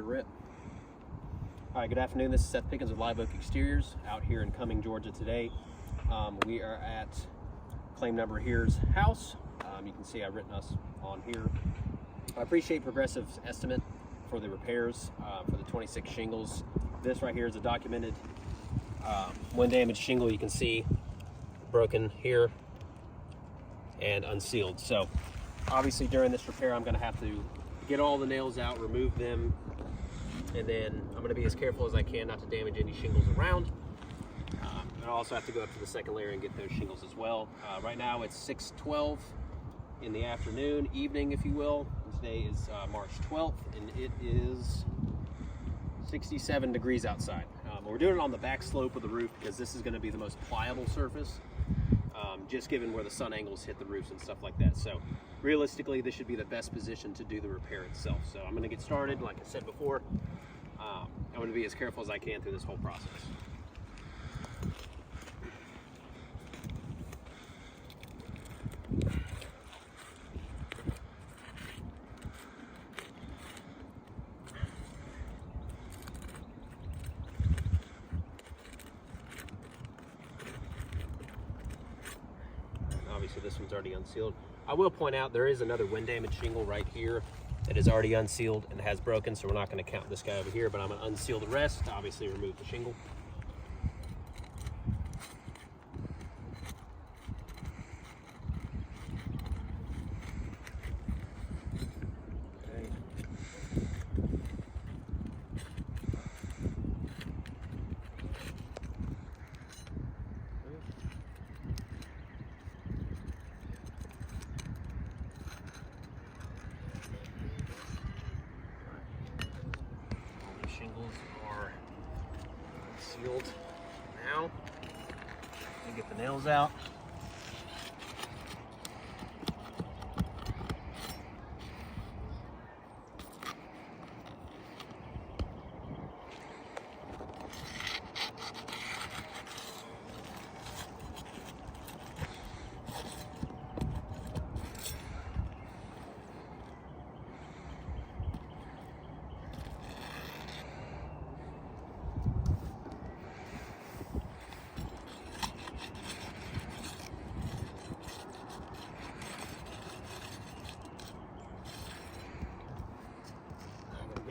rip. All right, good afternoon. This is Seth Pickens with Live Oak Exteriors out here in Cumming, Georgia today. We are at claim number here's house. You can see I've written us on here. I appreciate Progressive's estimate for the repairs for the 26 shingles. This right here is a documented wind damage shingle. You can see broken here and unsealed. So obviously during this repair I'm going to have to get all the nails out, remove them, and then I'm going to be as careful as I can not to damage any shingles around. I also have to go up to the second layer and get those shingles as well. Right now it's 6:12 in the afternoon, evening if you will. Today is March 12th and it is 67 degrees outside. We're doing it on the back slope of the roof because this is going to be the most pliable surface, just given where the sun angles hit the roofs and stuff like that. So realistically, this should be the best position to do the repair itself. So I'm going to get started. Like I said before, I'm going to be as careful as I can through this whole process. Obviously this one's already unsealed. I will point out there is another wind damage shingle right here that is already unsealed and has broken, so we're not going to count this guy over here, but I'm going to unseal the rest to obviously remove the shingle. Shingles are sealed now. Let me get the nails out.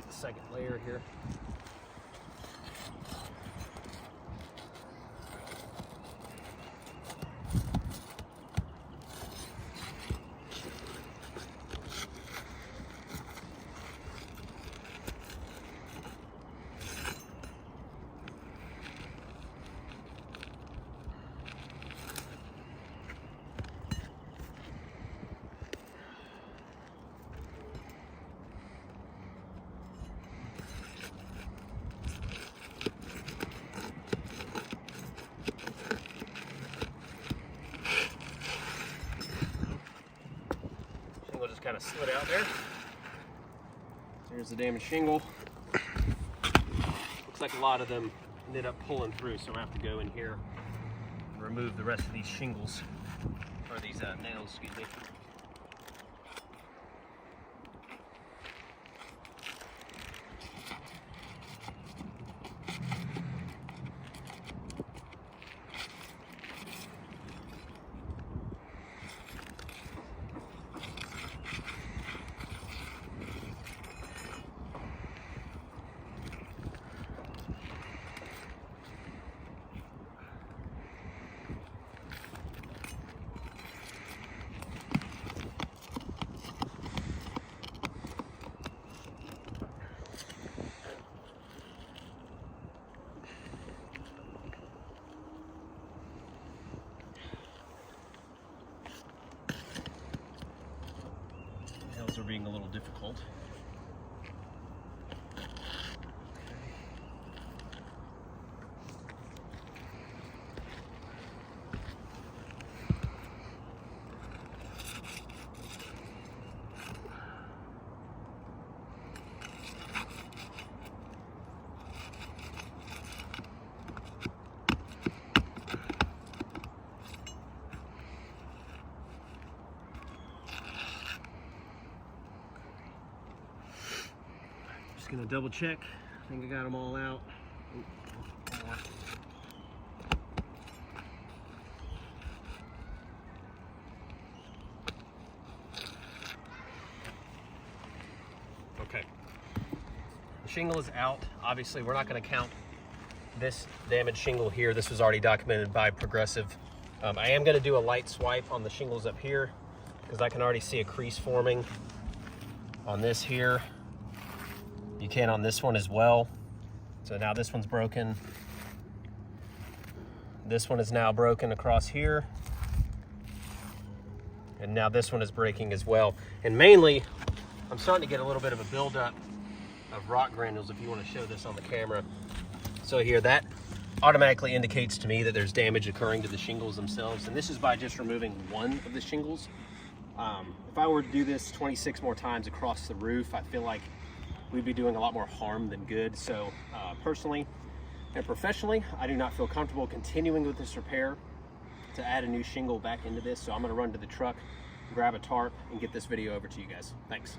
Second layer here. Just kind of slid out there. There's the damaged shingle. Looks like a lot of them ended up pulling through, so I have to go in here and remove the rest of these shingles, or these nails, excuse me. Nails are being a little difficult. Just gonna double check. I think I got them all out. Okay. The shingle is out. Obviously, we're not going to count this damaged shingle here. This was already documented by Progressive. I am going to do a light swipe on the shingles up here because I can already see a crease forming on this here. You can on this one as well. So now this one's broken. This one is now broken across here. And now this one is breaking as well. And mainly, I'm starting to get a little bit of a buildup of rock granules, if you want to show this on the camera. So here, that automatically indicates to me that there's damage occurring to the shingles themselves. And this is by just removing one of the shingles. If I were to do this 26 more times across the roof, I feel like we'd be doing a lot more harm than good. So personally and professionally, I do not feel comfortable continuing with this repair to add a new shingle back into this. So I'm going to run to the truck, grab a tarp, and get this video over to you guys. Thanks.